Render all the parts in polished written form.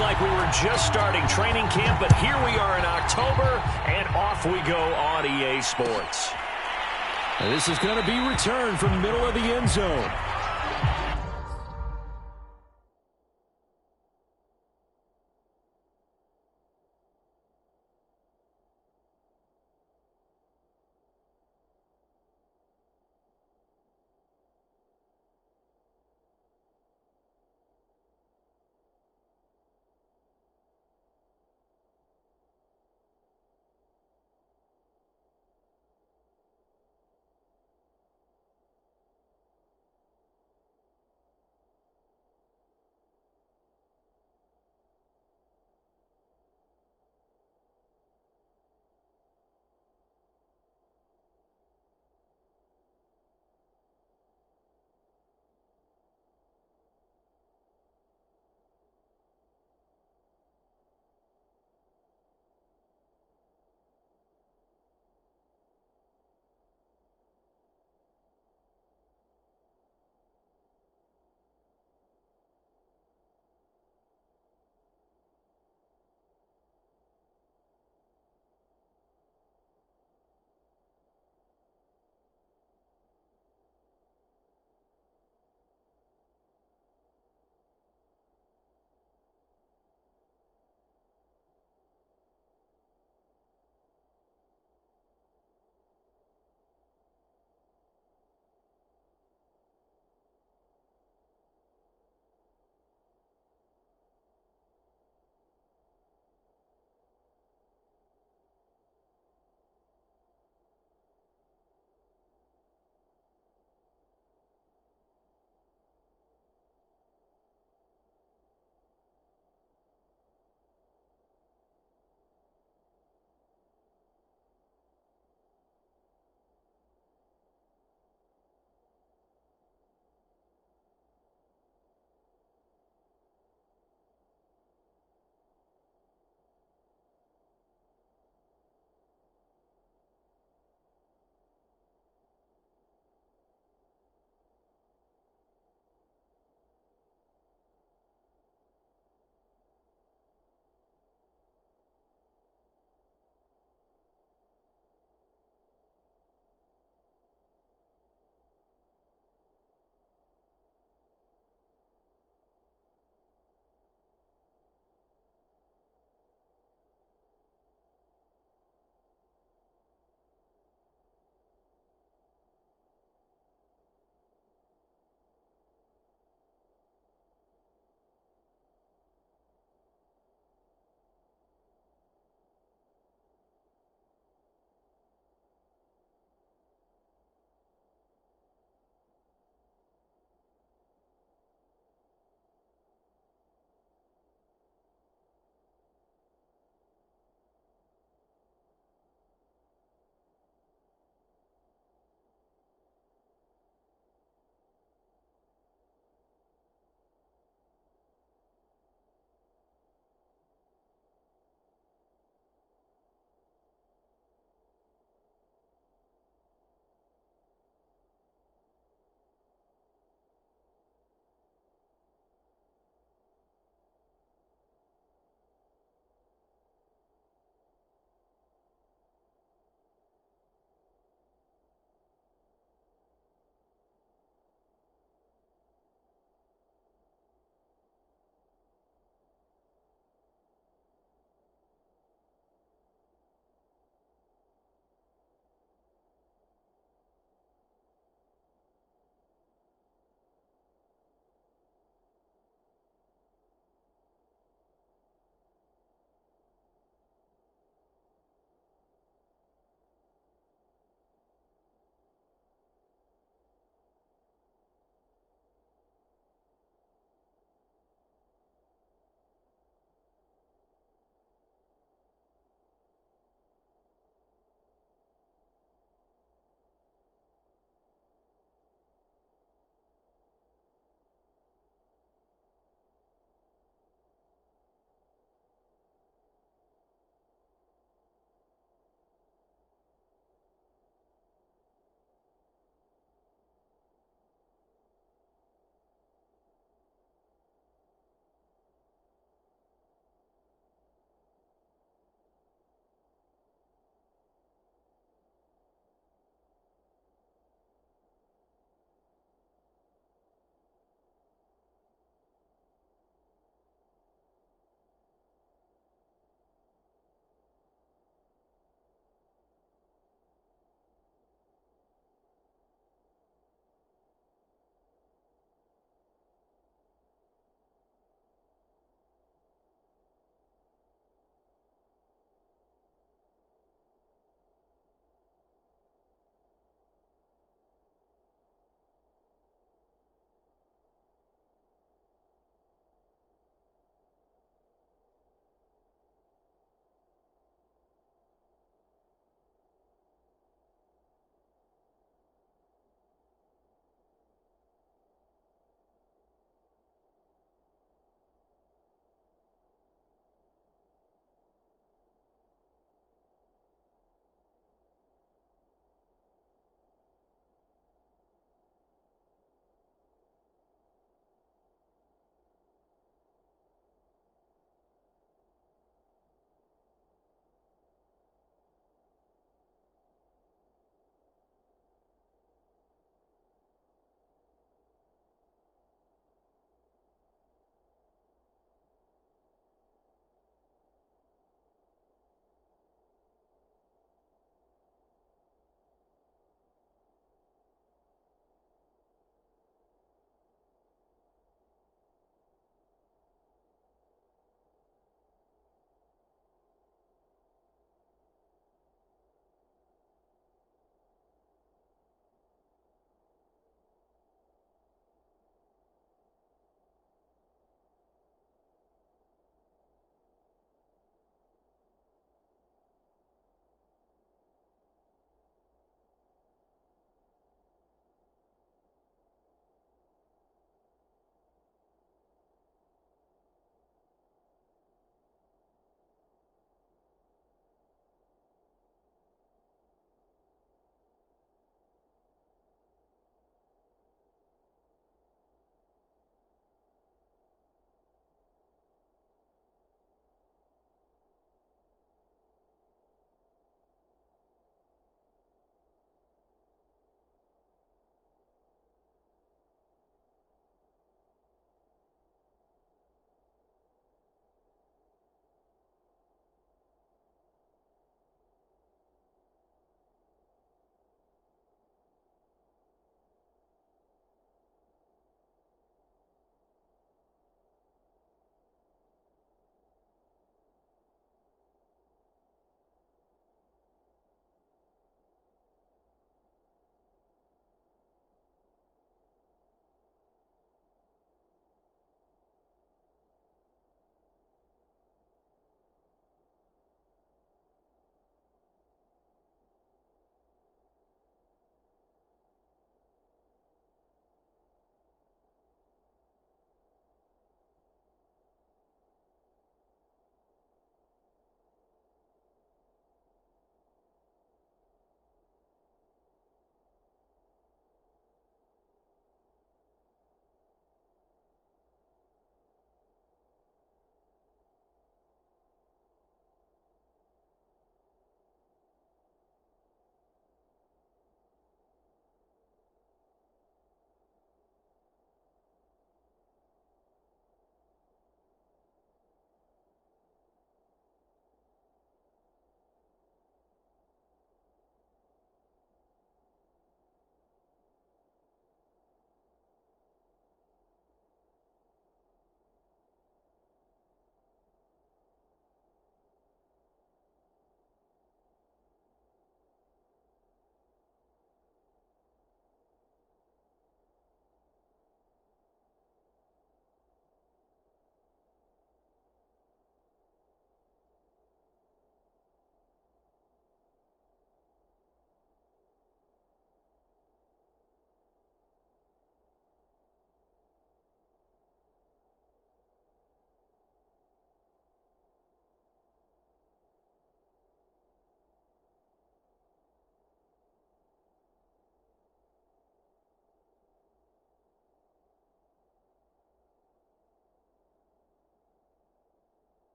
like we were just starting training camp, but here we are in October, and off we go on EA Sports. And this is going to be returned from the middle of the end zone.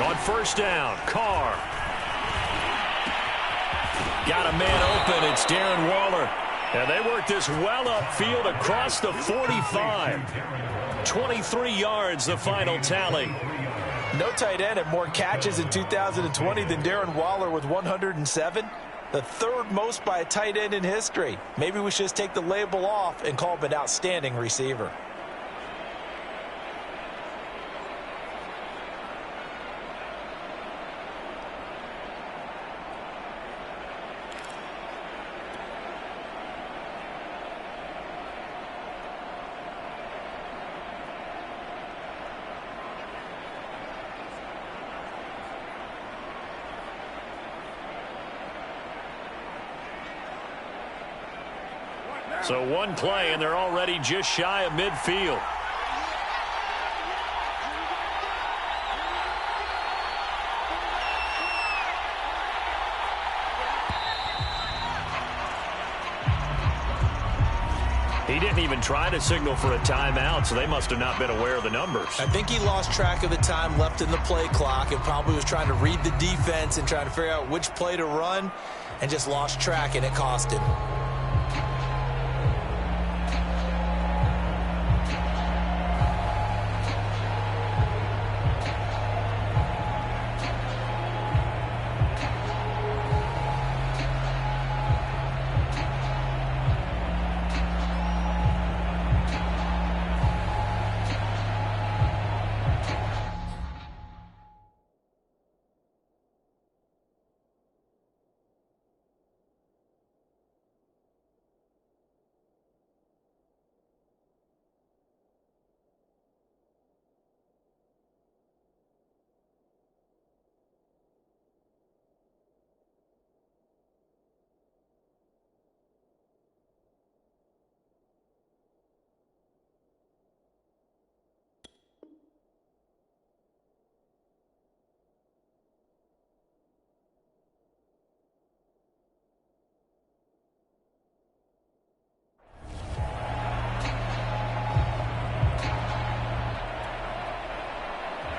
On first down, Carr. Got a man open. It's Darren Waller. And they work this well upfield across the 45. 23 yards, the final tally. No tight end had more catches in 2020 than Darren Waller with 107. The third most by a tight end in history. Maybe we should just take the label off and call him an outstanding receiver. So one play, and they're already just shy of midfield. He didn't even try to signal for a timeout, so they must have not been aware of the numbers. I think he lost track of the time left in the play clock and probably was trying to read the defense and trying to figure out which play to run and just lost track, and it cost him.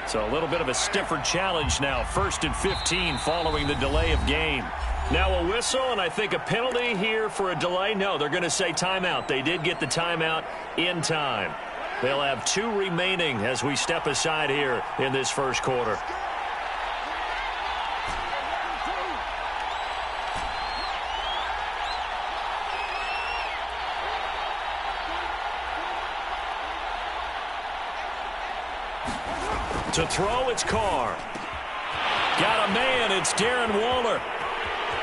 So a little bit of a stiffer challenge now. 1st and 15 following the delay of game. Now a whistle, and I think a penalty here for a delay. No, they're going to say timeout. They did get the timeout in time. They'll have 2 remaining as we step aside here in this first quarter. To throw, it's Carr. Got a man, it's Darren Waller.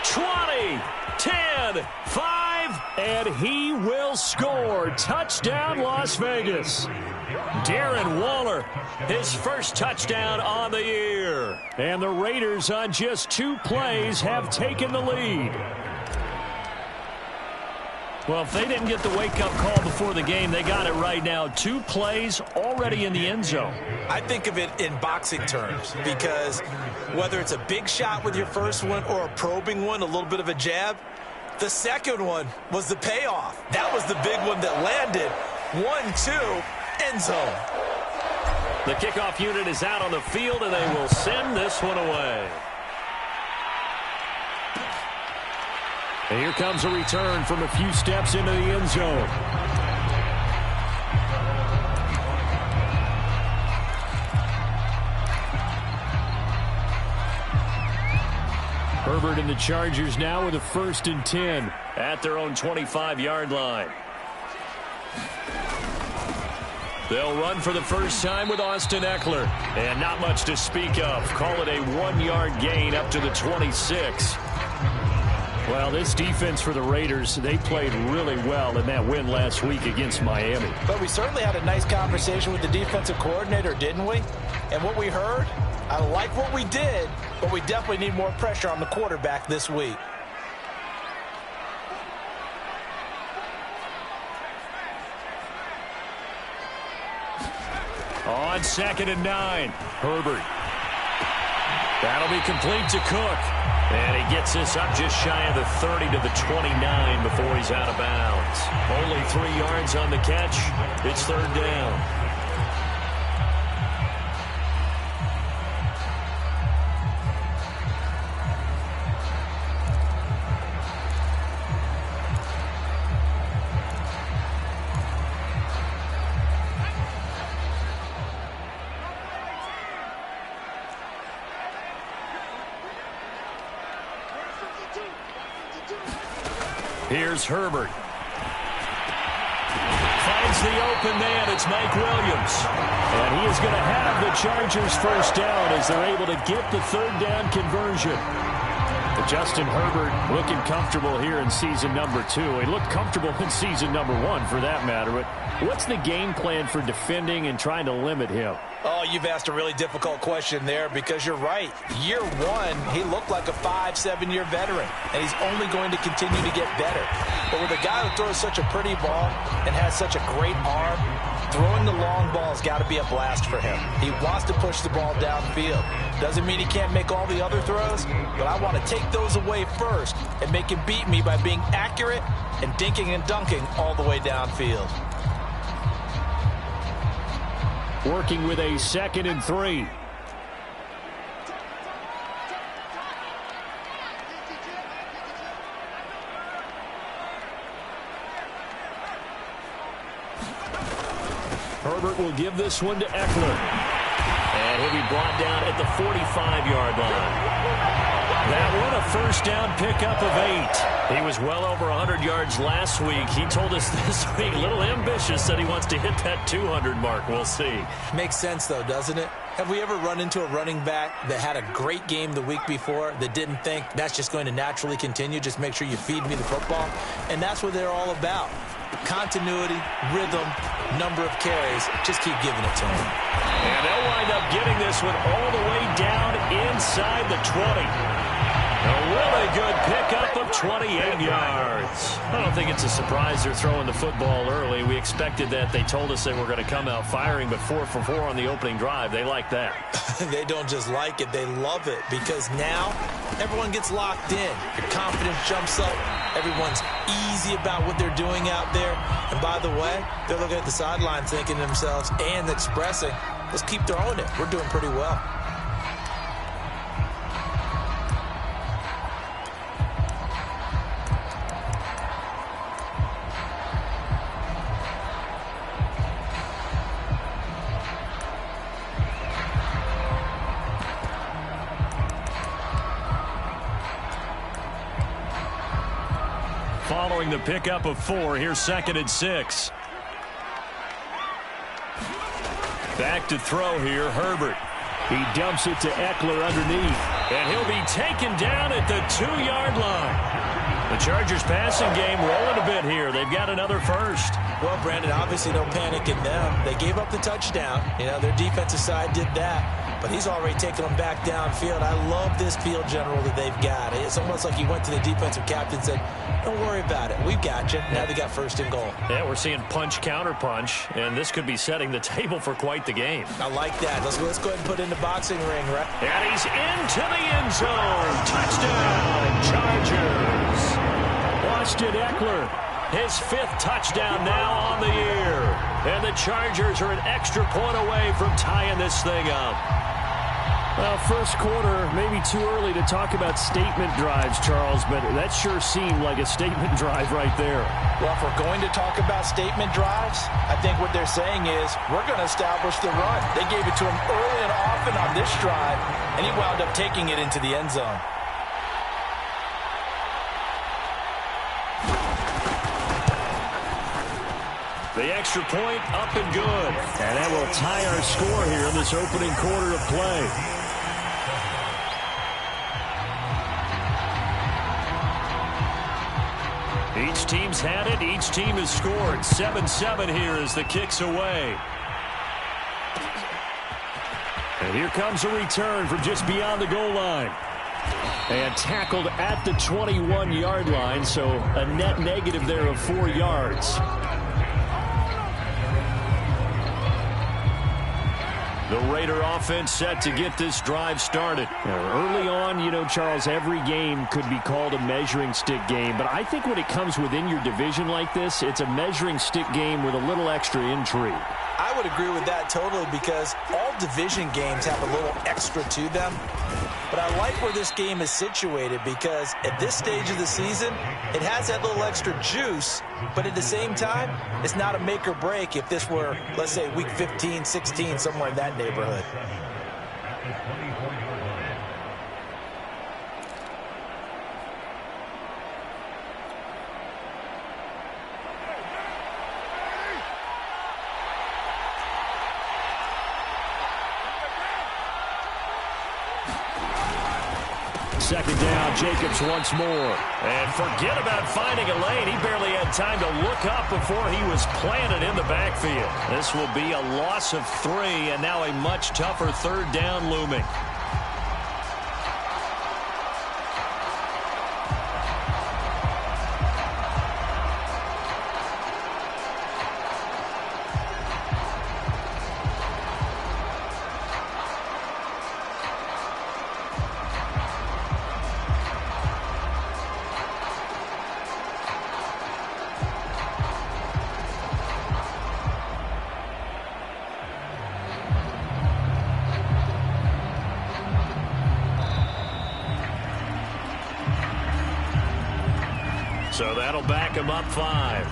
20, 10, 5, and he will score. Touchdown, Las Vegas. Darren Waller, his first touchdown on the year. And the Raiders on just 2 plays have taken the lead. Well, if they didn't get the wake-up call before the game, they got it right now. 2 plays already in the end zone. I think of it in boxing terms because whether it's a big shot with your first one or a probing one, a little bit of a jab, the second one was the payoff. That was the big one that landed. 1-2, end zone. The kickoff unit is out on the field, and they will send this one away. And here comes a return from a few steps into the end zone. Herbert and the Chargers now with a 1st and 10. At their own 25-yard line. They'll run for the first time with Austin Eckler. And not much to speak of. Call it a 1-yard gain up to the 26. Well, this defense for the Raiders, they played really well in that win last week against Miami. But we certainly had a nice conversation with the defensive coordinator, didn't we? And what we heard, I like what we did, but we definitely need more pressure on the quarterback this week. On 2nd and 9, Herbert. That'll be complete to Cook. And he gets this up just shy of the 30 to the 29 before he's out of bounds. Only 3 yards on the catch. It's 3rd down. Here's Herbert. Finds the open man. It's Mike Williams. And he is going to have the Chargers first down as they're able to get the third down conversion. But Justin Herbert looking comfortable here in season number 2. He looked comfortable in season number 1 for that matter. But what's the game plan for defending and trying to limit him? Oh, you've asked a really difficult question there because you're right. Year 1, he looked like a 5-7-year veteran, and he's only going to continue to get better. But with a guy who throws such a pretty ball and has such a great arm, throwing the long ball has got to be a blast for him. He wants to push the ball downfield. Doesn't mean he can't make all the other throws, but I want to take those away first and make him beat me by being accurate and dinking and dunking all the way downfield. Working with a 2nd and 3. Herbert will give this one to Eckler. And he'll be brought down at the 45-yard line. That one, a first down pickup of 8. He was well over 100 yards last week. He told us this week, a little ambitious, said he wants to hit that 200 mark. We'll see. Makes sense, though, doesn't it? Have we ever run into a running back that had a great game the week before that didn't think that's just going to naturally continue? Just make sure you feed me the football. And that's what they're all about. Continuity, rhythm, number of carries. Just keep giving it to them. And they'll wind up getting this one all the way down inside the 20. A really good pickup of 28 yards. I don't think it's a surprise they're throwing the football early. We expected that. They told us they were going to come out firing, but 4 for 4 on the opening drive. They like that. They don't just like it, they love it, because now everyone gets locked in. Your confidence jumps up. Everyone's easy about what they're doing out there. And by the way, they're looking at the sideline thinking to themselves and expressing, let's keep throwing it. We're doing pretty well. Following the pickup of 4, here's 2nd and 6. Back to throw here, Herbert. He dumps it to Eckler underneath. And he'll be taken down at the 2-yard line. The Chargers passing game rolling a bit here. They've got another first. Well, Brandon, obviously no panic in them. They gave up the touchdown. You know, their defensive side did that. But he's already taken them back downfield. I love this field general that they've got. It's almost like he went to the defensive captain and said, don't worry about it. We've got you. Now they got 1st and goal. Yeah, we're seeing punch, counter punch, and this could be setting the table for quite the game. I like that. Let's go ahead and put it in the boxing ring, right? And he's into the end zone. Touchdown, Chargers. Austin Eckler, his 5th touchdown now on the year. And the Chargers are an extra point away from tying this thing up. Well, first quarter, maybe too early to talk about statement drives, Charles, but that sure seemed like a statement drive right there. Well, if we're going to talk about statement drives, I think what they're saying is we're going to establish the run. They gave it to him early and often on this drive, and he wound up taking it into the end zone. The extra point up and good. And that will tie our score here in this opening quarter of play. Each team's had it. Each team has scored. 7-7 here as the kick's away. And here comes a return from just beyond the goal line. And tackled at the 21-yard line, so a net negative there of 4 yards. The Raider offense set to get this drive started. Early on, you know, Charles, every game could be called a measuring stick game. But I think when it comes within your division like this, it's a measuring stick game with a little extra intrigue. I would agree with that totally because all division games have a little extra to them. But I like where this game is situated because at this stage of the season, it has that little extra juice. But at the same time, it's not a make or break if this were, let's say, week 15, 16, somewhere in that neighborhood. second down. Jacobs once more. And forget about finding a lane. He barely had time to look up before he was planted in the backfield. This will be a loss of 3, and now a much tougher third down looming. So that'll back him up 5.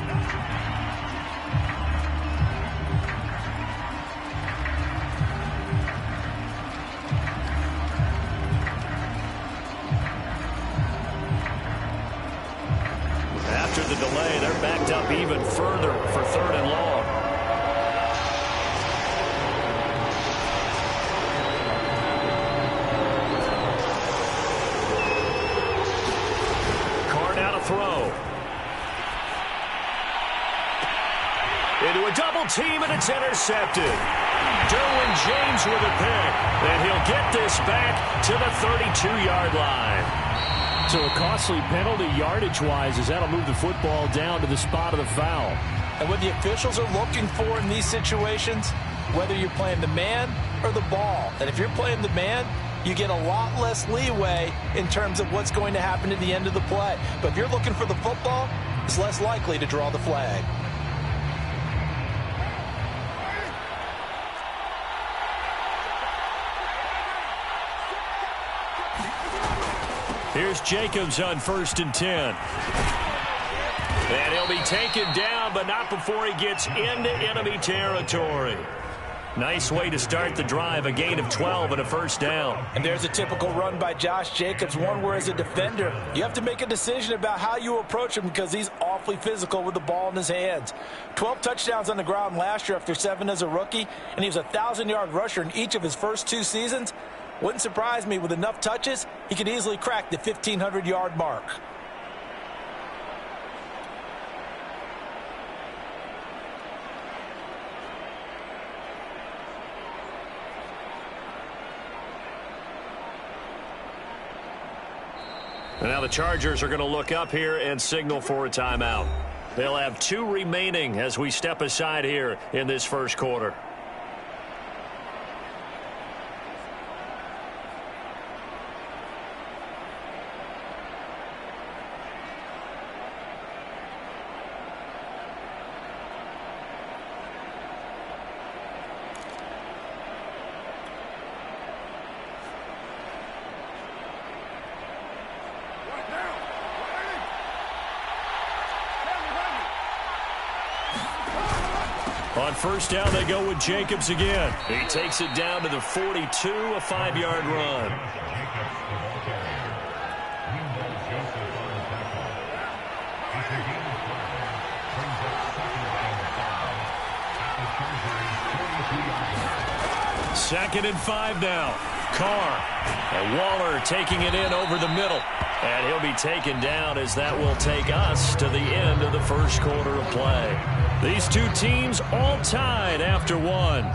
After the delay, they're backed up even further for 3rd and long. Throw. Into a double team, and it's intercepted. Derwin James with a pick, and he'll get this back to the 32-yard line. So a costly penalty yardage-wise as that'll move the football down to the spot of the foul. And what the officials are looking for in these situations, whether you're playing the man or the ball, and if you're playing the man, you get a lot less leeway in terms of what's going to happen at the end of the play. But if you're looking for the football, it's less likely to draw the flag. Here's Jacobs on 1st and 10. And he'll be taken down, but not before he gets into enemy territory. Nice way to start the drive, a gain of 12 and a first down. And there's a typical run by Josh Jacobs, one where as a defender, you have to make a decision about how you approach him because he's awfully physical with the ball in his hands. 12 touchdowns on the ground last year after 7 as a rookie, and he was a 1,000-yard rusher in each of his first 2 seasons. Wouldn't surprise me, with enough touches, he could easily crack the 1,500-yard mark. And now the Chargers are going to look up here and signal for a timeout. They'll have 2 remaining as we step aside here in this first quarter. On first down, they go with Jacobs again. He takes it down to the 42, a 5-yard run. Second and 5 now. Carr. And Waller taking it in over the middle. And he'll be taken down as that will take us to the end of the first quarter of play. These 2 teams all tied after 1.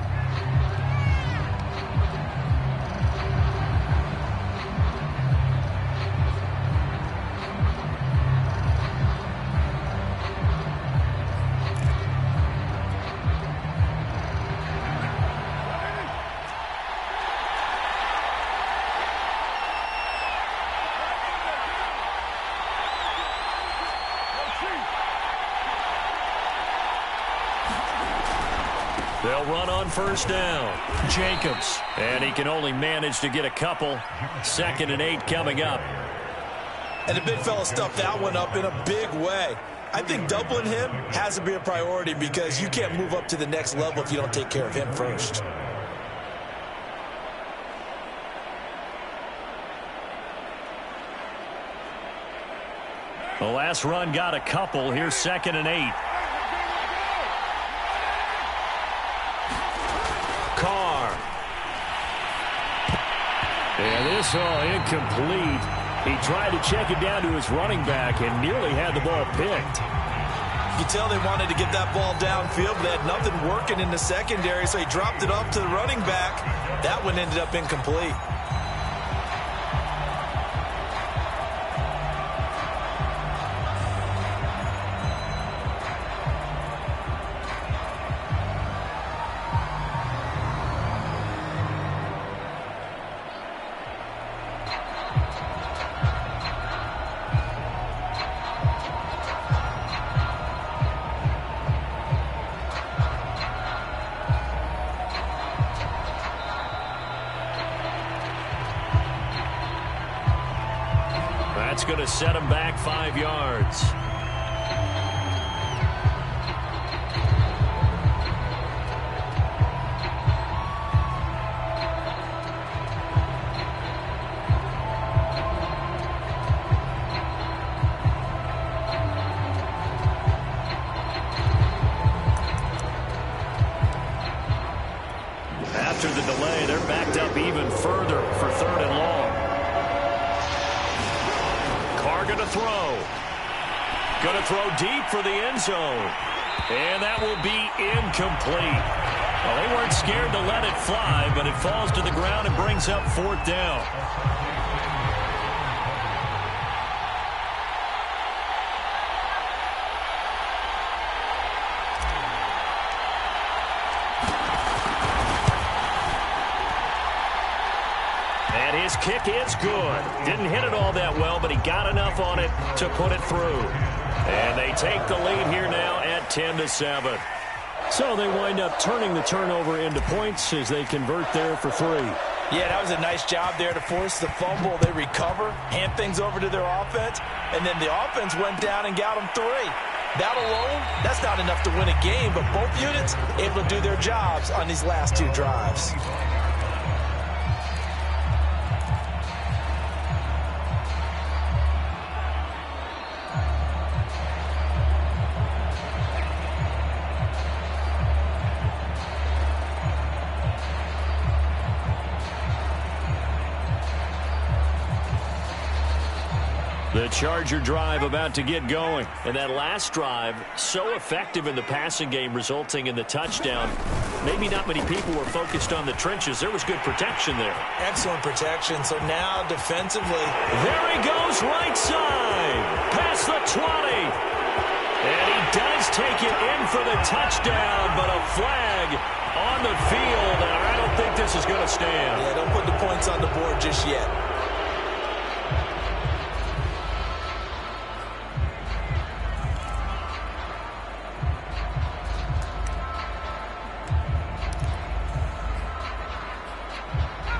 They'll run on first down. Jacobs. And he can only manage to get a couple. 2nd and 8 coming up. And the big fella stuffed that one up in a big way. I think doubling him has to be a priority because you can't move up to the next level if you don't take care of him first. The last run got a couple. Here's 2nd and 8. Carr. And this all incomplete. He tried to check it down to his running back and nearly had the ball picked. You can tell they wanted to get that ball downfield, but they had nothing working in the secondary, so he dropped it off to the running back. That one ended up incomplete. That's going to set him back 5 yards. After the delay, they're backed up even further for 3rd and long. Going to throw. Going to throw deep for the end zone. And that will be incomplete. Well, they weren't scared to let it fly, but it falls to the ground and brings up 4th down. His kick is good. Didn't hit it all that well, but he got enough on it to put it through. And they take the lead here now at 10-7. So they wind up turning the turnover into points as they convert there for 3. Yeah, that was a nice job there to force the fumble. They recover, hand things over to their offense, and then the offense went down and got them 3. That alone, that's not enough to win a game, but both units able to do their jobs on these last 2 drives. The Charger drive about to get going. And that last drive, so effective in the passing game, resulting in the touchdown. Maybe not many people were focused on the trenches. There was good protection there. Excellent protection. So now defensively. There he goes, right side. Past the 20. And he does take it in for the touchdown, but a flag on the field. And I don't think this is going to stand. Yeah, don't put the points on the board just yet.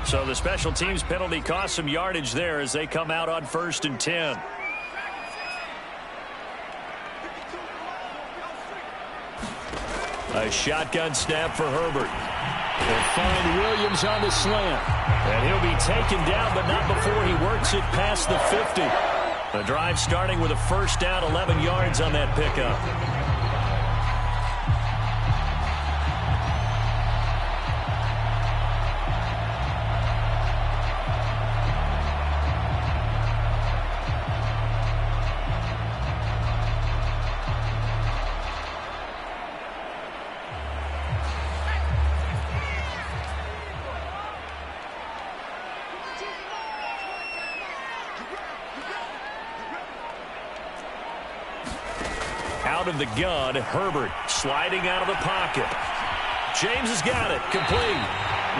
So the special teams penalty cost some yardage there as they come out on 1st and 10. A shotgun snap for Herbert. They'll find Williams on the slant. And he'll be taken down, but not before he works it past the 50. The drive starting with a 1st down, 11 yards on that pickup. Out of the gun, Herbert sliding out of the pocket. James has got it, complete.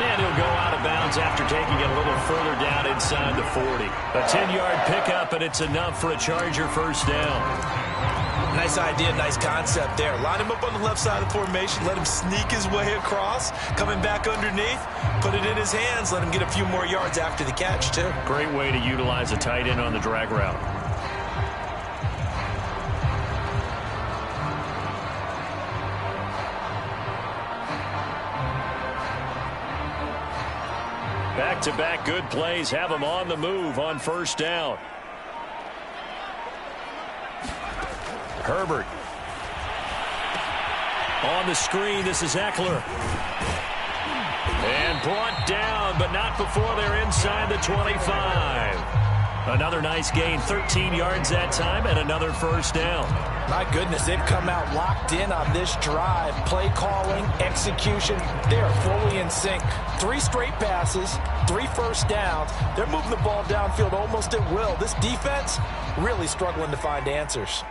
And he'll go out of bounds after taking it a little further down inside the 40. A 10-yard pickup, and it's enough for a Charger 1st down. Nice idea, nice concept there. Line him up on the left side of the formation, let him sneak his way across, coming back underneath, put it in his hands, let him get a few more yards after the catch, too. Great way to utilize a tight end on the drag route. Back-to-back good plays have him on the move on 1st down. Herbert. On the screen, this is Eckler. And brought down, but not before they're inside the 25. Another nice gain, 13 yards that time, and another first down. My goodness, they've come out locked in on this drive. Play calling, execution, they are fully in sync. 3 straight passes, 3 first downs. They're moving the ball downfield almost at will. This defense really struggling to find answers.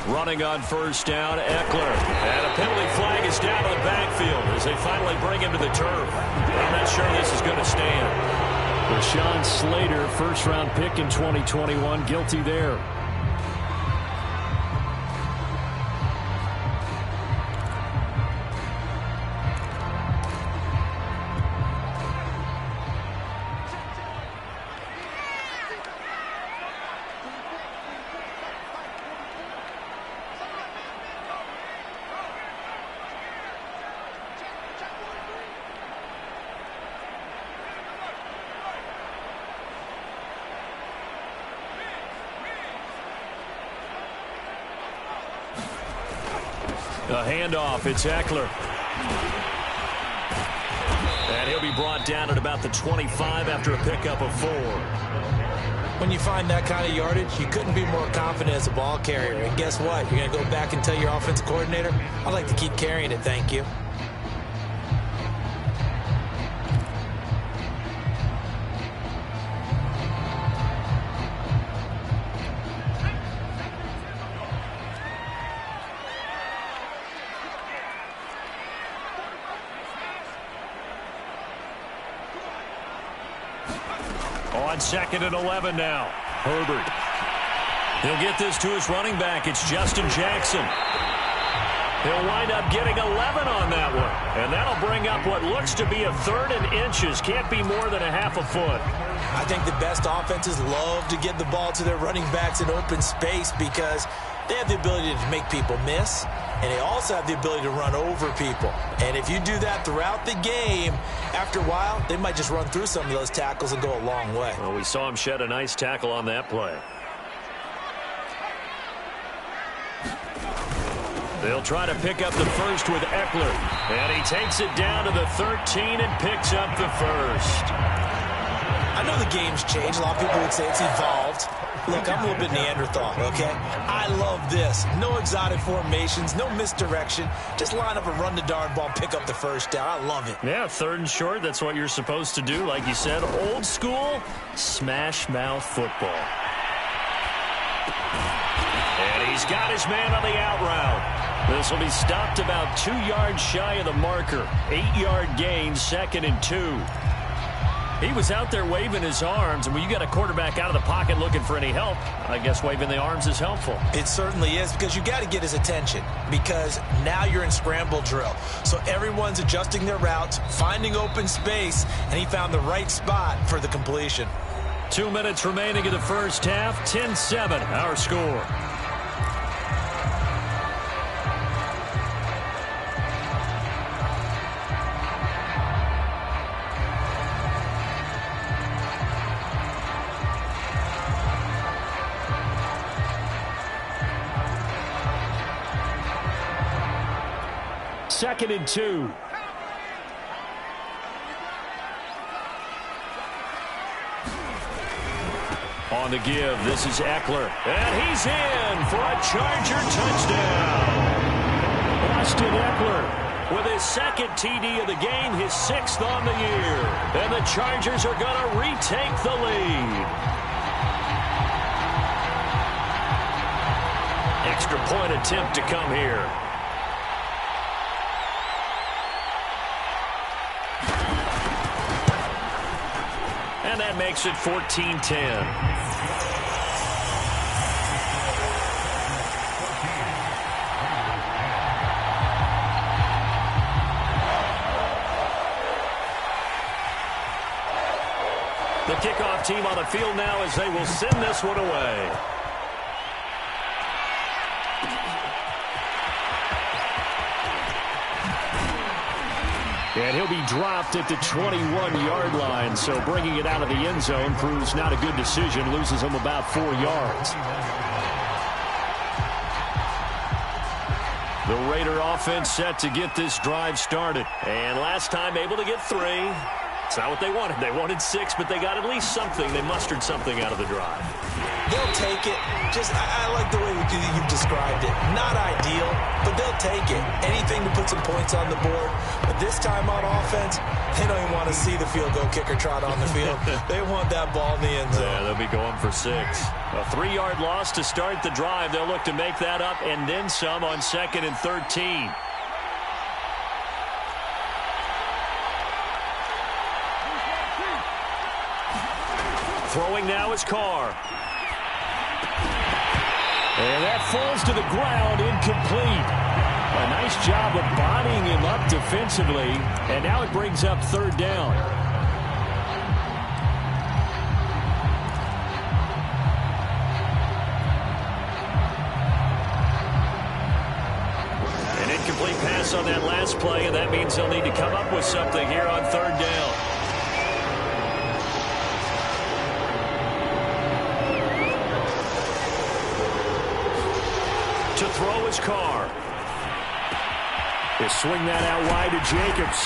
Running on first down, Eckler. And a penalty flag is down to the backfield as they finally bring him to the turf. I'm not sure this is going to stand. Rashawn Slater, first-round pick in 2021, guilty there. A handoff, it's Eckler. And he'll be brought down at about the 25 after a pickup of 4. When you find that kind of yardage, you couldn't be more confident as a ball carrier. And guess what? You're going to go back and tell your offensive coordinator, I'd like to keep carrying it, thank you. On 2nd and 11 now. Herbert. He'll get this to his running back. It's Justin Jackson. He'll wind up getting 11 on that one. And that'll bring up what looks to be a 3rd and inches. Can't be more than a half a foot. I think the best offenses love to get the ball to their running backs in open space because they have the ability to make people miss, and they also have the ability to run over people. And if you do that throughout the game, after a while, they might just run through some of those tackles and go a long way. Well, we saw him shed a nice tackle on that play. They'll try to pick up the first with Eckler. And he takes it down to the 13 and picks up the first. I know the game's changed. A lot of people would say it's evolved. Look, I'm a little bit Neanderthal, okay? I love this. No exotic formations, no misdirection. Just line up and run the darn ball, pick up the first down. I love it. Yeah, 3rd and short, that's what you're supposed to do. Like you said, old school, smash mouth football. And he's got his man on the out route. This will be stopped about 2 yards shy of the marker. 8-yard gain, 2nd and 2. He was out there waving his arms, and when you got a quarterback out of the pocket looking for any help, I guess waving the arms is helpful. It certainly is, because you got to get his attention, because now you're in scramble drill. So everyone's adjusting their routes, finding open space, and he found the right spot for the completion. 2 minutes remaining in the first half, 10-7, our score. Second and 2. On the give, this is Eckler. And he's in for a Charger touchdown. Austin Eckler with his 2nd TD of the game, his 6th on the year. And the Chargers are going to retake the lead. Extra point attempt to come here. And that makes it 14-10. The kickoff team on the field now as they will send this one away. And he'll be dropped at the 21-yard line, so bringing it out of the end zone proves not a good decision, loses him about 4 yards. The Raider offense set to get this drive started. And last time able to get 3. It's not what they wanted. They wanted 6, but they got at least something. They mustered something out of the drive. They'll take it. I like the way you've described it. Not ideal, but they'll take it. Anything to put some points on the board. But this time on offense, they don't even want to see the field goal kicker trot on the field. They want that ball in the end zone. Yeah, they'll be going for 6. A 3-yard loss to start the drive. They'll look to make that up and then some on 2nd and 13. Throwing now is Carr. And that falls to the ground, incomplete. A nice job of bodying him up defensively. And now it brings up 3rd down. An incomplete pass on that last play, and that means they'll need to come up with something here on 3rd down. To throw his Carr. They swing that out wide to Jacobs.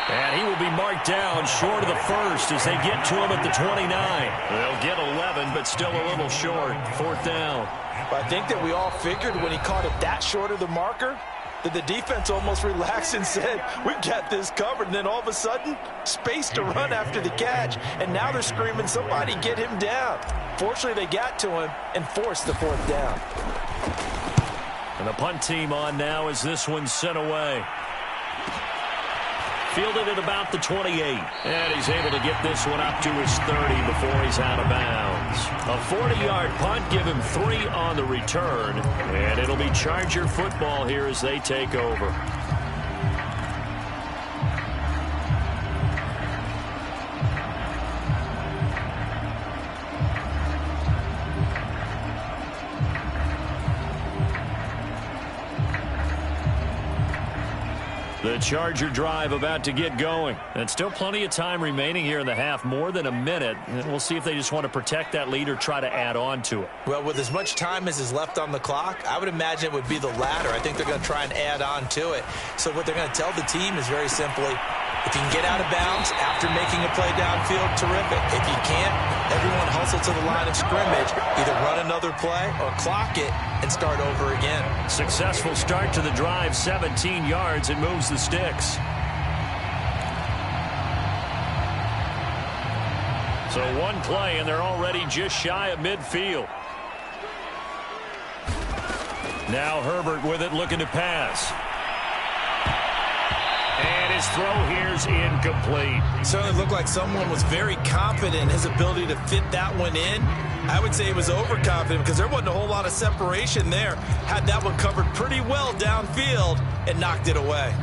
And he will be marked down short of the 1st as they get to him at the 29. They'll get 11, but still a little short. 4th down. I think that we all figured when he caught it that short of the marker that the defense almost relaxed and said, we've got this covered. And then all of a sudden, space to run after the catch. And now they're screaming, somebody get him down. Fortunately, they got to him and forced the 4th down. And the punt team on now as this one's sent away. Fielded at about the 28. And he's able to get this one up to his 30 before he's out of bounds. A 40-yard punt, give him 3 on the return. And it'll be Charger football here as they take over. The Charger drive about to get going. And still plenty of time remaining here in the half, more than a minute. And we'll see if they just want to protect that lead or try to add on to it. Well, with as much time as is left on the clock, I would imagine it would be the latter. I think they're going to try and add on to it. So what they're going to tell the team is very simply, if you can get out of bounds after making a play downfield, terrific. If you can't, everyone hustle to the line of scrimmage. Either run another play or clock it and start over again. Successful start to the drive, 17 yards. It moves the sticks. So one play, and they're already just shy of midfield. Now Herbert with it, looking to pass. And his throw here's incomplete. It certainly looked like someone was very confident in his ability to fit that one in. I would say he was overconfident because there wasn't a whole lot of separation there. Had that one covered pretty well downfield and knocked it away.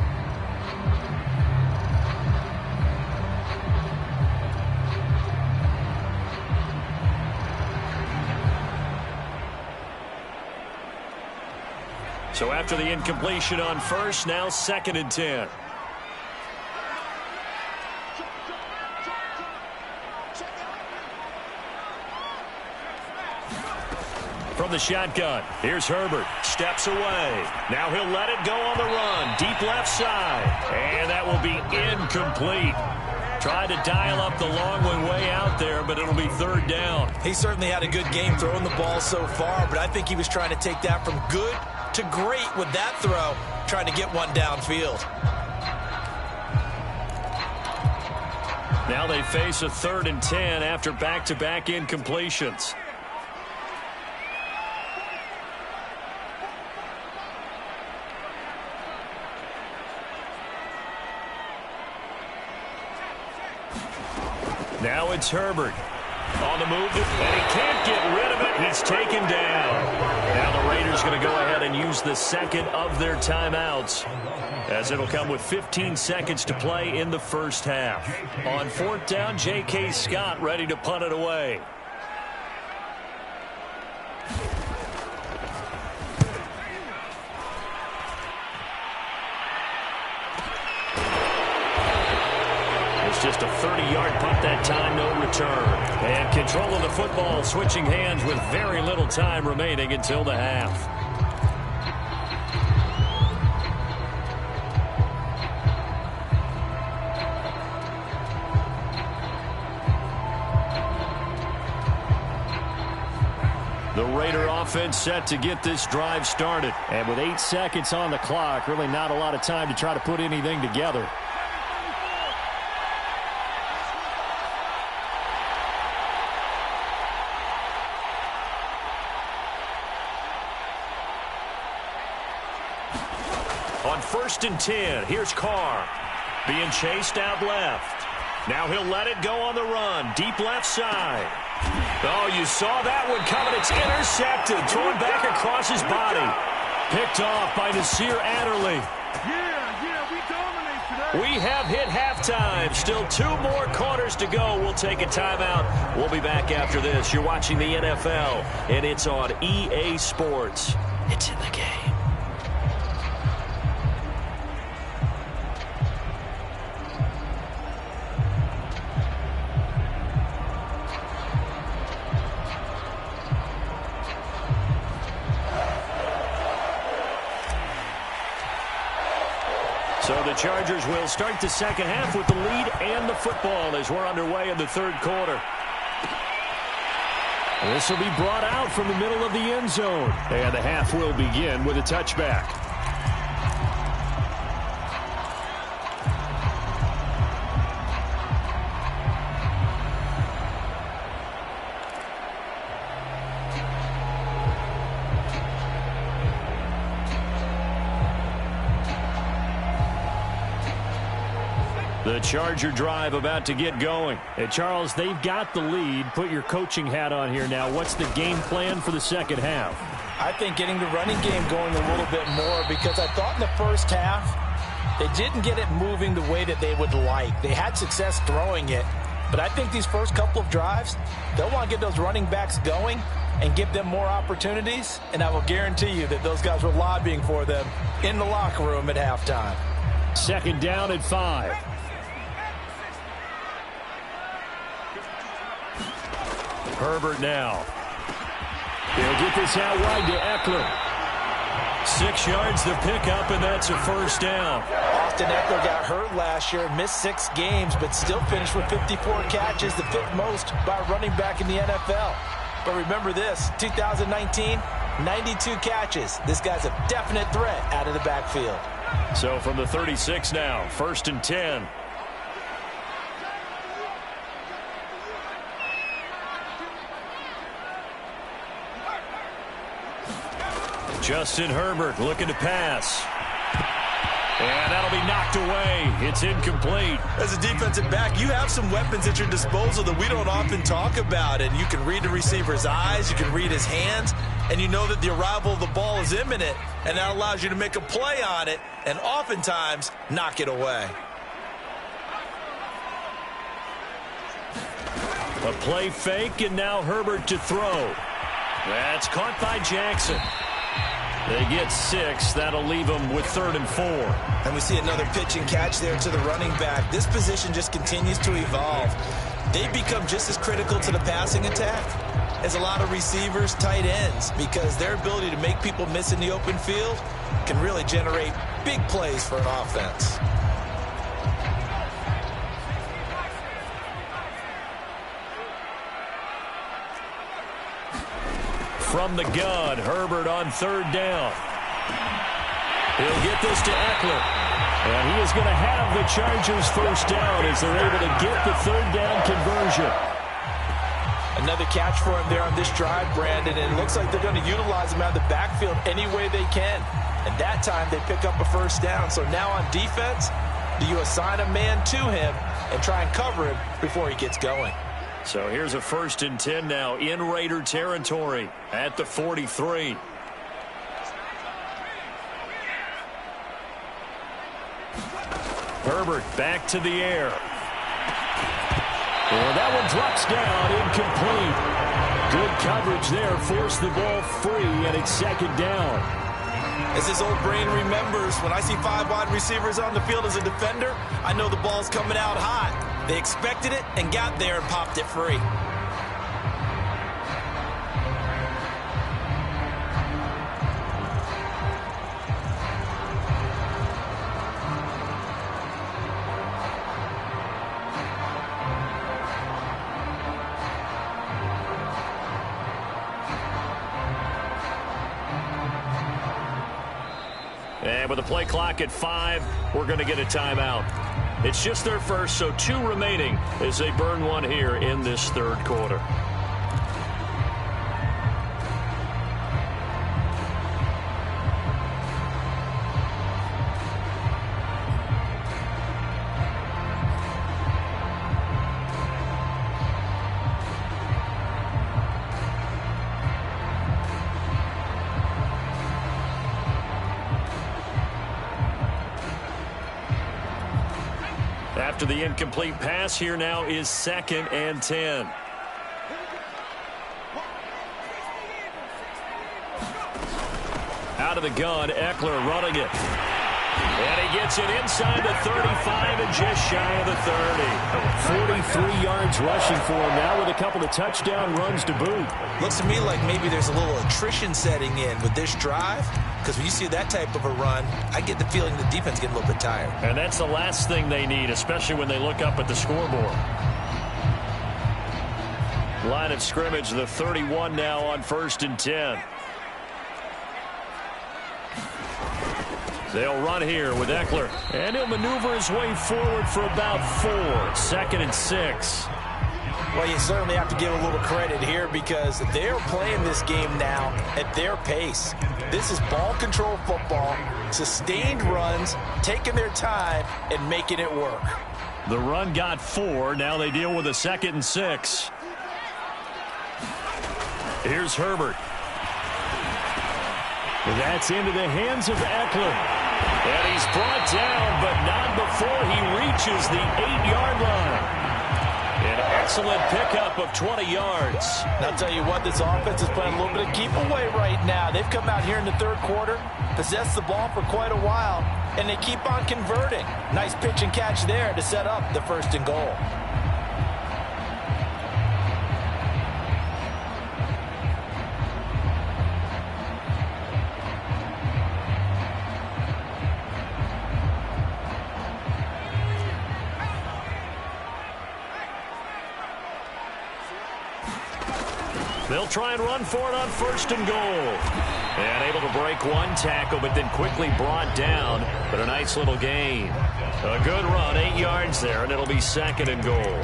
So after the incompletion on first, now 2nd and 10. From the shotgun, here's Herbert. Steps away. Now he'll let it go on the run. Deep left side. And that will be incomplete. Tried to dial up the long one way out there, but it'll be 3rd down. He certainly had a good game throwing the ball so far, but I think he was trying to take that from good to great with that throw, trying to get one downfield. Now they face a 3rd and 10 after back-to-back incompletions. Now it's Herbert on the move, and he can't get rid of it. He's taken down. Now the Raiders going to go ahead and use the 2nd of their timeouts, as it'll come with 15 seconds to play in the 1st half. On 4th down, J.K. Scott ready to punt it away. Just a 30-yard punt that time, no return. And control of the football, switching hands with very little time remaining until the half. offense set to get this drive started. And with 8 seconds on the clock, really not a lot of time to try to put anything together. On 1st and 10, here's Carr. Being chased out left. Now he'll let it go on the run. Deep left side. Oh, you saw that one coming. It's intercepted. Thrown back across his body. Picked off by Nasir Adderley. We have hit halftime. Still 2 more quarters to go. We'll take a timeout. We'll be back after this. You're watching the NFL, and it's on EA Sports. It's in the game. So the Chargers will start the second half with the lead and the football as we're underway in the 3rd quarter. This will be brought out from the middle of the end zone. And the half will begin with a touchback. The Charger drive about to get going. Hey, Charles, they've got the lead. Put your coaching hat on here now. What's the game plan for the second half? I think getting the running game going a little bit more, because I thought in the first half they didn't get it moving the way that they would like. They had success throwing it, but I think these first couple of drives, they'll want to get those running backs going and give them more opportunities, and I will guarantee you that those guys were lobbying for them in the locker room at halftime. 2nd down and 5. Herbert now. He'll get this out wide to Eckler. 6 yards the pickup, and that's a 1st down. Austin Eckler got hurt last year, missed 6 games, but still finished with 54 catches, the 5th most by a running back in the NFL. But remember this, 2019, 92 catches. This guy's a definite threat out of the backfield. So from the 36 now, 1st and 10. Justin Herbert looking to pass. And that'll be knocked away. It's incomplete. As a defensive back, you have some weapons at your disposal that we don't often talk about. And you can read the receiver's eyes, you can read his hands, and you know that the arrival of the ball is imminent. And that allows you to make a play on it and oftentimes knock it away. A play fake, and now Herbert to throw. That's caught by Jackson. They get 6. That'll leave them with 3rd and 4. And we see another pitch and catch there to the running back. This position just continues to evolve. They become just as critical to the passing attack as a lot of receivers, tight ends, because their ability to make people miss in the open field can really generate big plays for an offense. From the gun, Herbert on 3rd down. He'll get this to Eckler. And he is going to have the Chargers 1st down as they're able to get the 3rd down conversion. Another catch for him there on this drive, Brandon, and it looks like they're going to utilize him out of the backfield any way they can. And that time they pick up a 1st down. So now on defense, do you assign a man to him and try and cover him before he gets going? So here's a 1st and 10 now in Raider territory at the 43. Herbert back to the air. And that one drops down, incomplete. Good coverage there, forced the ball free, and it's 2nd down. As his old brain remembers, when I see 5 wide receivers on the field as a defender, I know the ball's coming out hot. They expected it and got there and popped it free. And with the play clock at 5, we're going to get a timeout. It's just their first, so 2 remaining as they burn one here in this third quarter. After the incomplete pass, here now is 2nd and 10. Out of the gun, Eckler running it. And he gets it inside the 35 and just shy of the 30. 43 yards rushing for him now with a couple of touchdown runs to boot. Looks to me like maybe there's a little attrition setting in with this drive, because when you see that type of a run, I get the feeling the defense getting a little bit tired. And that's the last thing they need, especially when they look up at the scoreboard. Line of scrimmage, the 31 now on 1st and 10. They'll run here with Eckler, and he'll maneuver his way forward for about 4. 2nd and 6. Well, you certainly have to give a little credit here because they're playing this game now at their pace. This is ball control football, sustained runs, taking their time and making it work. The run got 4. Now they deal with a 2nd and 6. Here's Herbert. That's into the hands of Eckler. And he's brought down, but not before he reaches the 8-yard line. An excellent pickup of 20 yards. And I'll tell you what, this offense is playing a little bit of keep away right now. They've come out here in the third quarter, possessed the ball for quite a while, and they keep on converting. Nice pitch and catch there to set up the 1st and goal. They'll try and run for it on 1st and goal. And able to break one tackle, but then quickly brought down. But a nice little gain. A good run, 8 yards there, and it'll be 2nd and goal.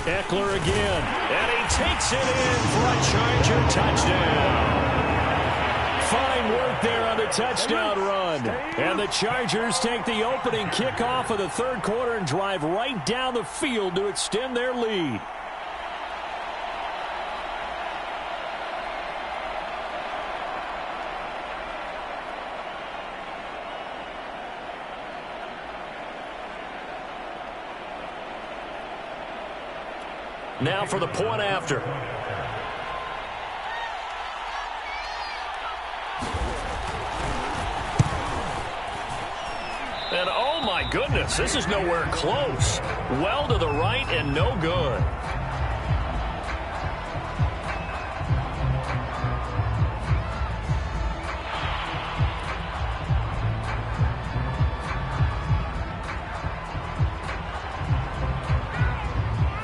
Eckler again, and he takes it in for a Charger touchdown. Fine work there on the touchdown run. And the Chargers take the opening kickoff of the third quarter and drive right down the field to extend their lead. Now for the point after. And oh my goodness, this is nowhere close. Well to the right and no good.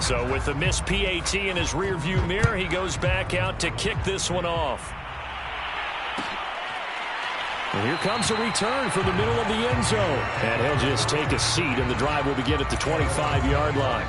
So with the missed PAT in his rearview mirror, he goes back out to kick this one off. And here comes a return from the middle of the end zone. And he'll just take a seat, and the drive will begin at the 25-yard line.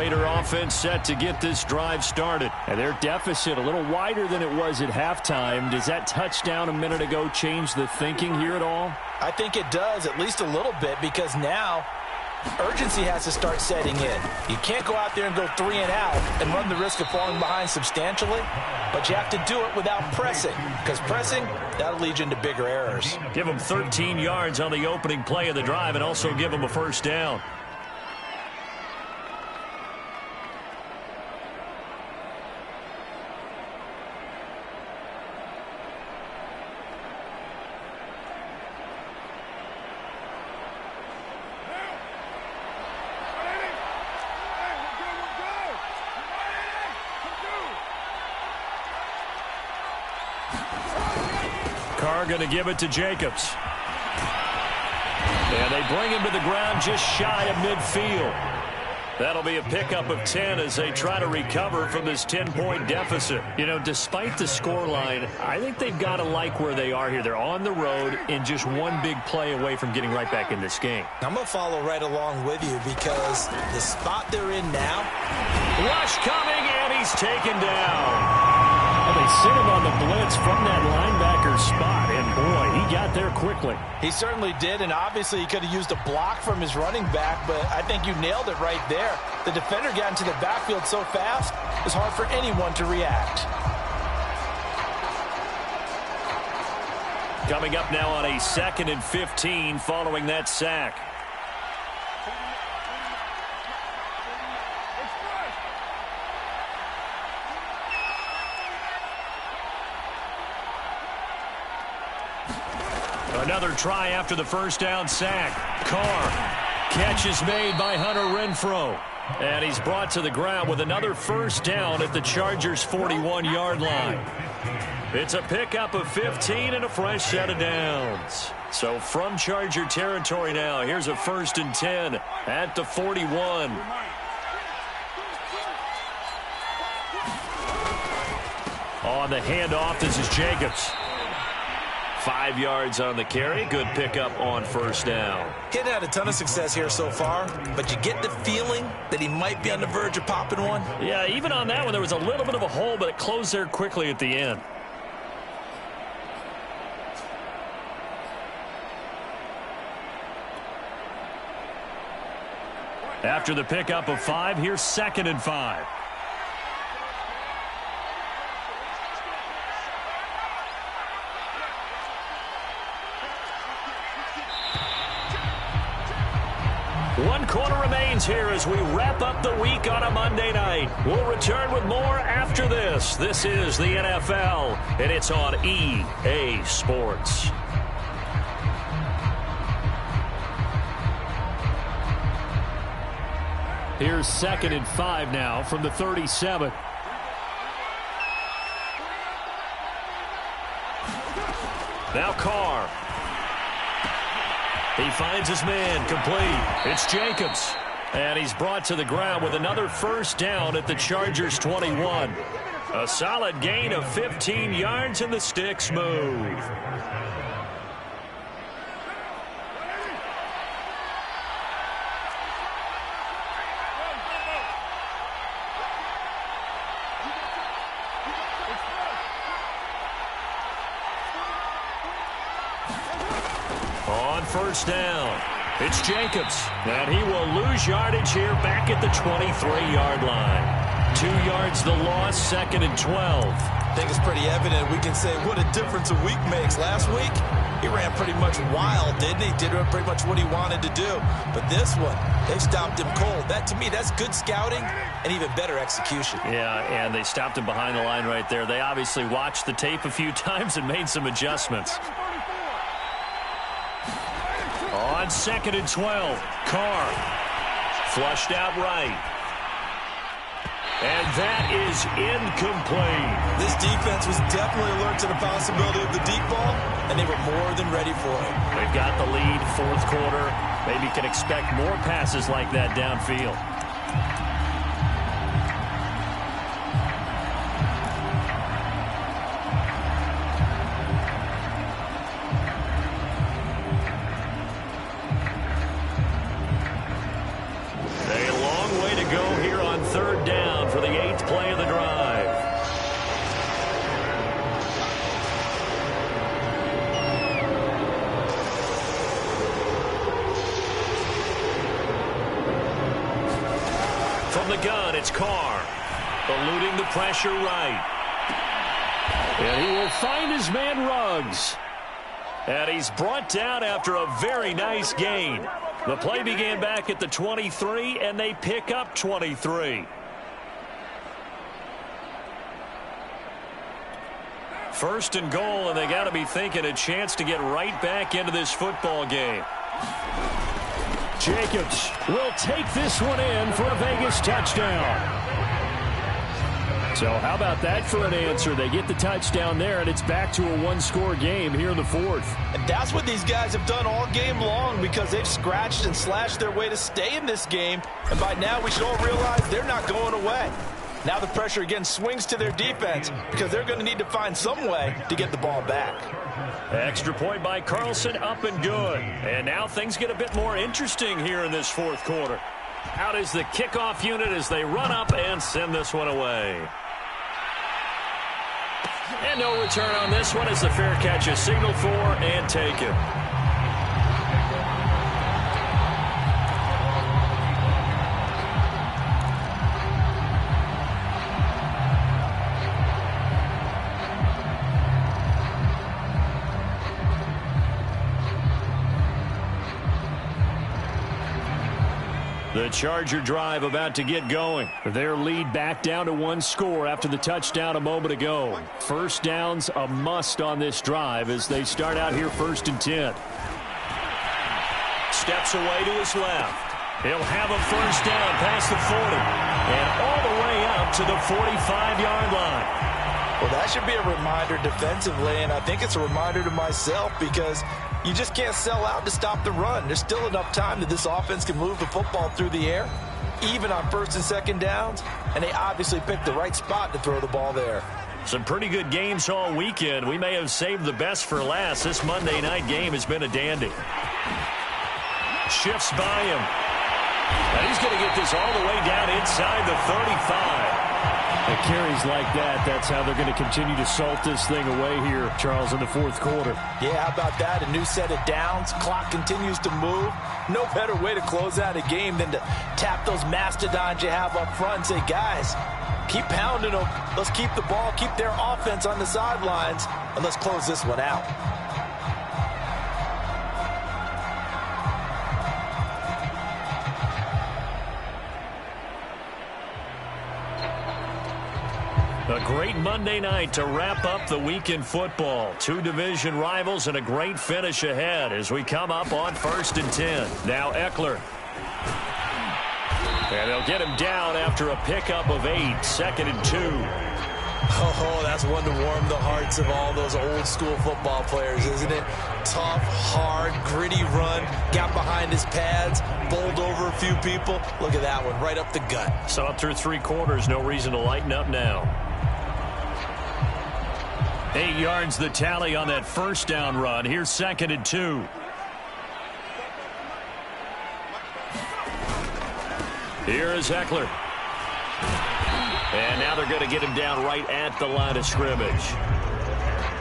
Raider offense set to get this drive started. And their deficit a little wider than it was at halftime. Does that touchdown a minute ago change the thinking here at all? I think it does, at least a little bit, because now urgency has to start setting in. You can't go out there and go 3 and out and run the risk of falling behind substantially, but you have to do it without pressing, because pressing, that'll lead you into bigger errors. Give them 13 yards on the opening play of the drive and also give them a first down. Carr going to give it to Jacobs. And they bring him to the ground just shy of midfield. That'll be a pickup of 10 as they try to recover from this 10-point deficit. You know, despite the scoreline, I think they've got to like where they are here. They're on the road and just one big play away from getting right back in this game. I'm going to follow right along with you because the spot they're in now. Rush coming, and he's taken down. And they sent him on the blitz from that linebacker spot, and boy, he got there quickly. He certainly did, and obviously he could have used a block from his running back, but I think you nailed it right there. The defender got into the backfield so fast, it's hard for anyone to react. Coming up now on a 2nd and 15 following that sack. Another try after the first down sack. Carr. Catch is made by Hunter Renfrow. And he's brought to the ground with another first down at the Chargers' 41-yard line. It's a pickup of 15 and a fresh set of downs. So from Charger territory now, here's a 1st and 10 at the 41. On the handoff, this is Jacobs. 5 yards on the carry. Good pickup on first down. He hadn't had a ton of success here so far, but you get the feeling that he might be on the verge of popping one. Yeah, even on that one, there was a little bit of a hole, but it closed there quickly at the end. After the pickup of 5, here's 2nd and 5. One quarter remains here as we wrap up the week on a Monday night. We'll return with more after this. This is the NFL, and it's on EA Sports. Here's 2nd and 5 now from the 37. Now Carr. He finds his man complete. It's Jacobs. And he's brought to the ground with another first down at the Chargers' 21. A solid gain of 15 yards and the sticks move. On first down, it's Jacobs, and he will lose yardage here back at the 23-yard line. 2 yards the loss, 2nd and 12. I think it's pretty evident. We can say what a difference a week makes. Last week, he ran pretty much wild, didn't he? Did pretty much what he wanted to do. But this one, they stopped him cold. That, to me, that's good scouting and even better execution. Yeah, and they stopped him behind the line right there. They obviously watched the tape a few times and made some adjustments. On 2nd and 12, Carr flushed out right. And that is incomplete. This defense was definitely alert to the possibility of the deep ball, and they were more than ready for it. They've got the lead, 4th quarter. Maybe can expect more passes like that downfield. the gun, it's Carr. Eluding the pressure right. And he will find his man Ruggs. And he's brought down after a very nice gain. The play began back at the 23, and they pick up 23. First and goal, and they got to be thinking a chance to get right back into this football game. Jacobs will take this one in for a Vegas touchdown. So how about that for an answer? They get the touchdown there, and it's back to a one-score game here in the fourth. And that's what these guys have done all game long, because they've scratched and slashed their way to stay in this game. And by now we should all realize they're not going away. Now the pressure again swings to their defense, because they're going to need to find some way to get the ball back. Extra point by Carlson, up and good. And now things get a bit more interesting here in this fourth quarter. Out is the kickoff unit as they run up and send this one away. And no return on this one as the fair catch is signaled for and taken. The Charger drive about to get going. Their lead back down to one score after the touchdown a moment ago. First down's a must on this drive as they start out here 1st and 10. Steps away to his left. He'll have a first down past the 40 and all the way up to the 45-yard line. Well, that should be a reminder defensively, and I think it's a reminder to myself, because you just can't sell out to stop the run. There's still enough time that this offense can move the football through the air, even on 1st and 2nd downs, and they obviously picked the right spot to throw the ball there. Some pretty good games all weekend. We may have saved the best for last. This Monday night game has been a dandy. Shifts by him. And he's going to get this all the way down inside the 35. The carries like that, that's how they're going to continue to salt this thing away here, Charles, in the fourth quarter. Yeah, how about that? A new set of downs. Clock continues to move. No better way to close out a game than to tap those mastodons you have up front and say, guys, keep pounding them. Let's keep the ball, keep their offense on the sidelines, and let's close this one out. A great Monday night to wrap up the week in football. Two division rivals and a great finish ahead as we come up on 1st and 10. Now Eckler. And they'll get him down after a pickup of 8, 2nd and 2. Oh, that's one to warm the hearts of all those old school football players, isn't it? Tough, hard, gritty run. Got behind his pads, bowled over a few people. Look at that one, right up the gut. So up through 3 quarters, no reason to lighten up now. 8 yards the tally on that first down run. Here's 2nd and 2. Here is Eckler. And now they're going to get him down right at the line of scrimmage.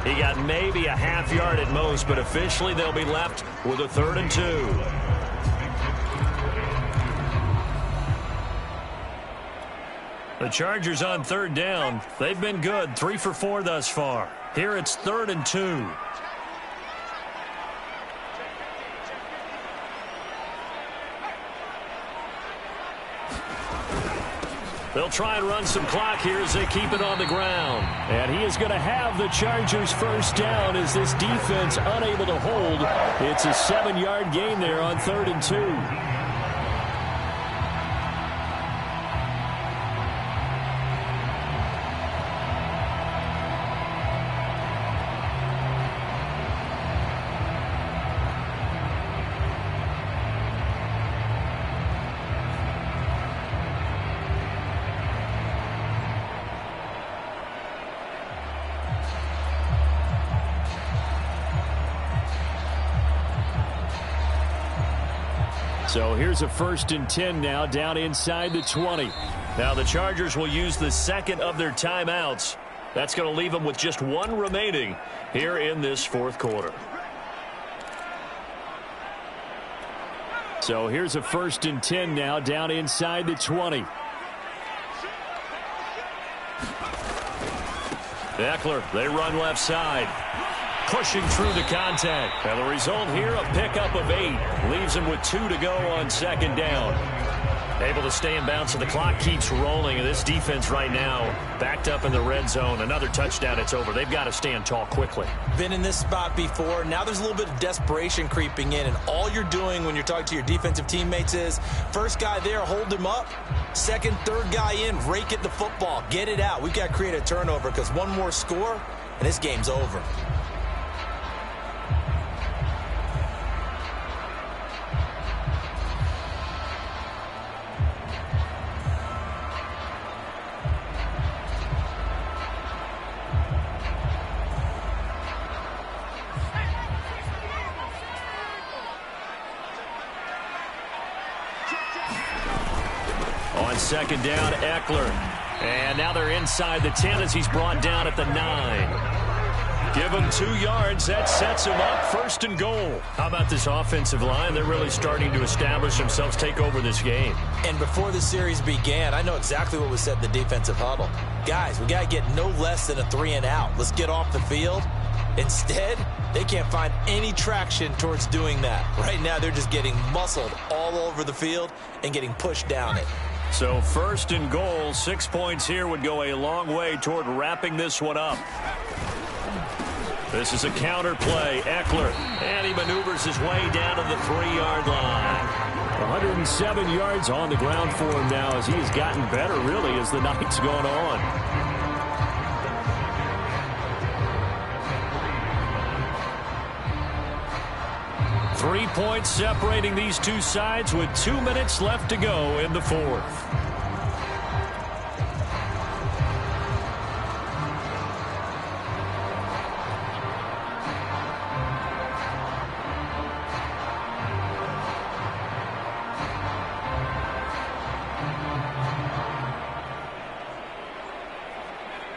He got maybe a half yard at most, but officially they'll be left with a 3rd and 2. The Chargers on 3rd down. They've been good, 3 for 4 thus far. Here it's 3rd and 2. They'll try and run some clock here as they keep it on the ground. And he is going to have the Chargers first down as this defense unable to hold. It's a 7-yard gain there on 3rd and 2. So here's a 1st and 10 now down inside the 20. Now the Chargers will use the second of their timeouts. That's going to leave them with just 1 remaining here in this fourth quarter. So here's a 1st and 10 now down inside the 20. Eckler, they run left side. Pushing through the contact. And the result here, a pickup of 8. Leaves him with 2 to go on second down. Able to stay in bounds, so the clock keeps rolling. And this defense right now, backed up in the red zone. Another touchdown, it's over. They've got to stand tall quickly. Been in this spot before. Now there's a little bit of desperation creeping in. And all you're doing when you're talking to your defensive teammates is, first guy there, hold him up. Second, third guy in, rake at the football. Get it out. We've got to create a turnover because one more score, and this game's over. On second down, Eckler. And now they're inside the 10 as he's brought down at the 9. Give him 2 yards. That sets him up. First and goal. How about this offensive line? They're really starting to establish themselves, take over this game. And before the series began, I know exactly what was said in the defensive huddle. Guys, we got to get no less than a 3 and out. Let's get off the field. Instead, they can't find any traction towards doing that. Right now, they're just getting muscled all over the field and getting pushed down it. So first and goal, 6 points here would go a long way toward wrapping this one up. This is a counter play. Eckler, and he maneuvers his way down to the 3-yard line. 107 yards on the ground for him now as he has gotten better, really, as the night's gone on. 3 points separating these two sides with 2 minutes left to go in the fourth.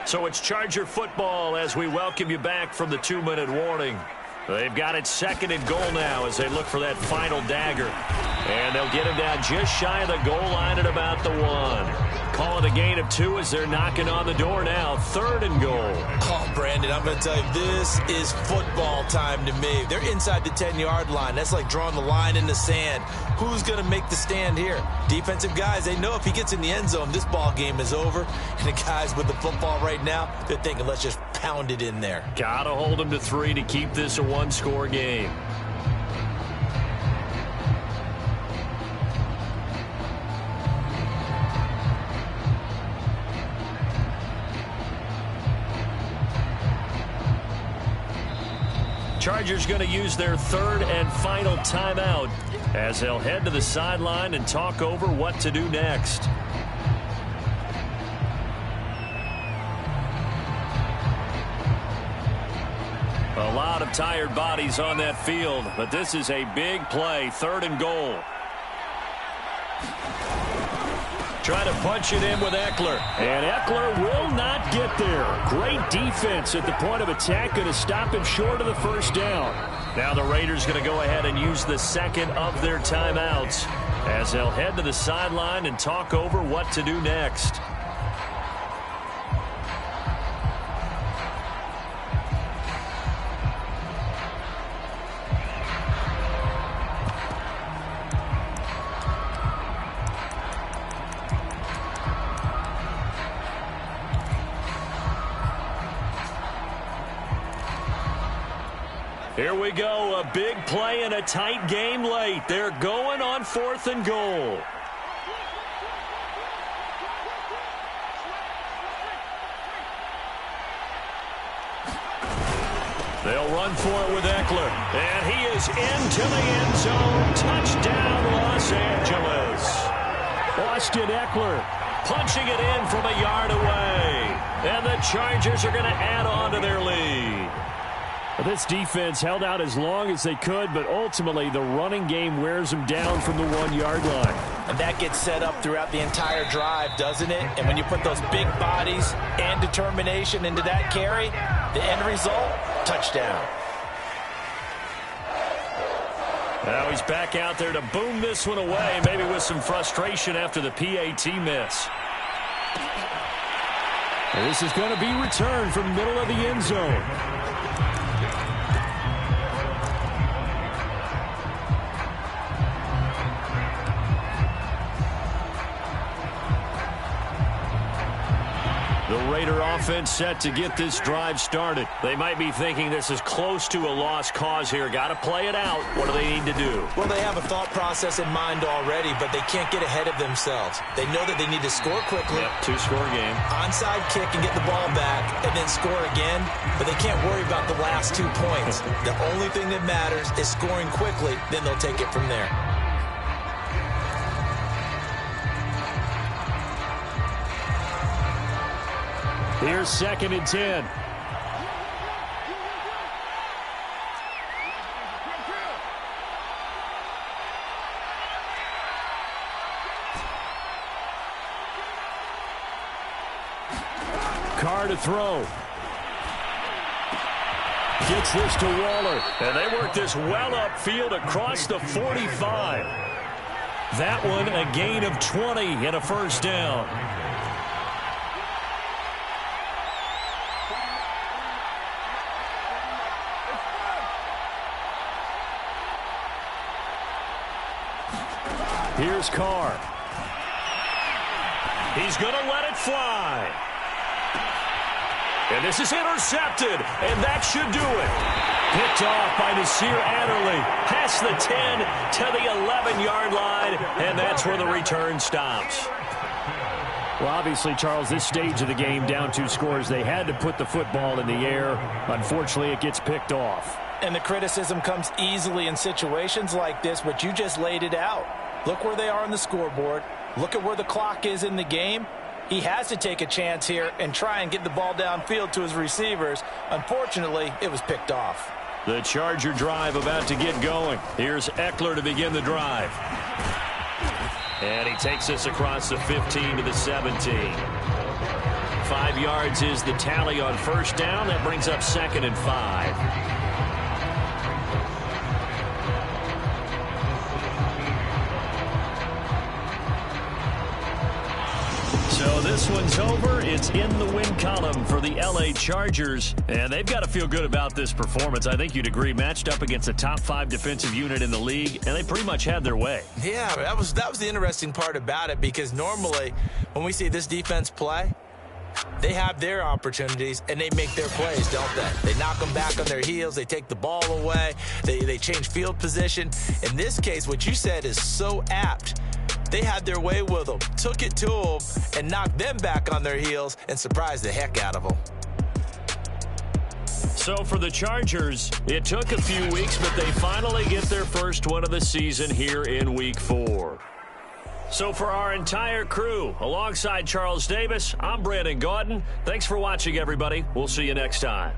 So it's Charger football as we welcome you back from the 2-minute warning. They've got it second and goal now as they look for that final dagger. And they'll get him down just shy of the goal line at about the 1. Call it a gain of 2 as they're knocking on the door now. Third and goal. Oh, Brandon, I'm going to tell you, this is football time to me. They're inside the 10-yard line. That's like drawing the line in the sand. Who's going to make the stand here? Defensive guys, they know if he gets in the end zone, this ball game is over. And the guys with the football right now, they're thinking, let's just pound it in there. Got to hold him to 3 to keep this a one-score game. Chargers going to use their third and final timeout as they'll head to the sideline and talk over what to do next. A lot of tired bodies on that field, but this is a big play. Third and goal. Try to punch it in with Eckler. And Eckler will not get there. Great defense at the point of attack. Going to stop him short of the first down. Now the Raiders going to go ahead and use the second of their timeouts as they'll head to the sideline and talk over what to do next. Here we go, a big play in a tight game late. They're going on 4th and goal. They'll run for it with Eckler. And he is into the end zone. Touchdown, Los Angeles. Austin Eckler punching it in from a yard away. And the Chargers are going to add on to their lead. This defense held out as long as they could, but ultimately the running game wears them down from the 1-yard line. And that gets set up throughout the entire drive, doesn't it? And when you put those big bodies and determination into that carry, the end result, touchdown. Now he's back out there to boom this one away, maybe with some frustration after the PAT miss. And this is going to be returned from middle of the end zone. The Raider offense set to get this drive started. They might be thinking this is close to a lost cause here. Got to play it out. What do they need to do? Well, they have a thought process in mind already, but they can't get ahead of themselves. They know that they need to score quickly. Yep, two-score game. Onside kick and get the ball back and then score again, but they can't worry about the last 2 points. The only thing that matters is scoring quickly, then they'll take it from there. Here's 2nd and 10. Carr to throw. Gets this to Waller. And they work this well upfield across the 45. That one a gain of 20 and a first down. Here's Carr. He's going to let it fly. And this is intercepted, and that should do it. Picked off by Nasir Adderley. Past the 10 to the 11-yard line, and that's where the return stops. Well, obviously, Charles, this stage of the game, down 2 scores, they had to put the football in the air. Unfortunately, it gets picked off. And the criticism comes easily in situations like this, but you just laid it out. Look where they are on the scoreboard. Look at where the clock is in the game. He has to take a chance here and try and get the ball downfield to his receivers. Unfortunately, it was picked off. The Charger drive about to get going. Here's Eckler to begin the drive. And he takes us across the 15 to the 17. 5 yards is the tally on first down. That brings up 2nd and 5. So this one's over. It's in the win column for the L.A. Chargers. And they've got to feel good about this performance. I think you'd agree. Matched up against a top 5 defensive unit in the league, and they pretty much had their way. Yeah, that was the interesting part about it, because normally when we see this defense play, they have their opportunities, and they make their plays, don't they? They knock them back on their heels. They take the ball away. They change field position. In this case, what you said is so apt. They had their way with them, took it to them, and knocked them back on their heels and surprised the heck out of them. So for the Chargers, it took a few weeks, but they finally get their first one of the season here in Week 4. So for our entire crew, alongside Charles Davis, I'm Brandon Gaudin. Thanks for watching, everybody. We'll see you next time.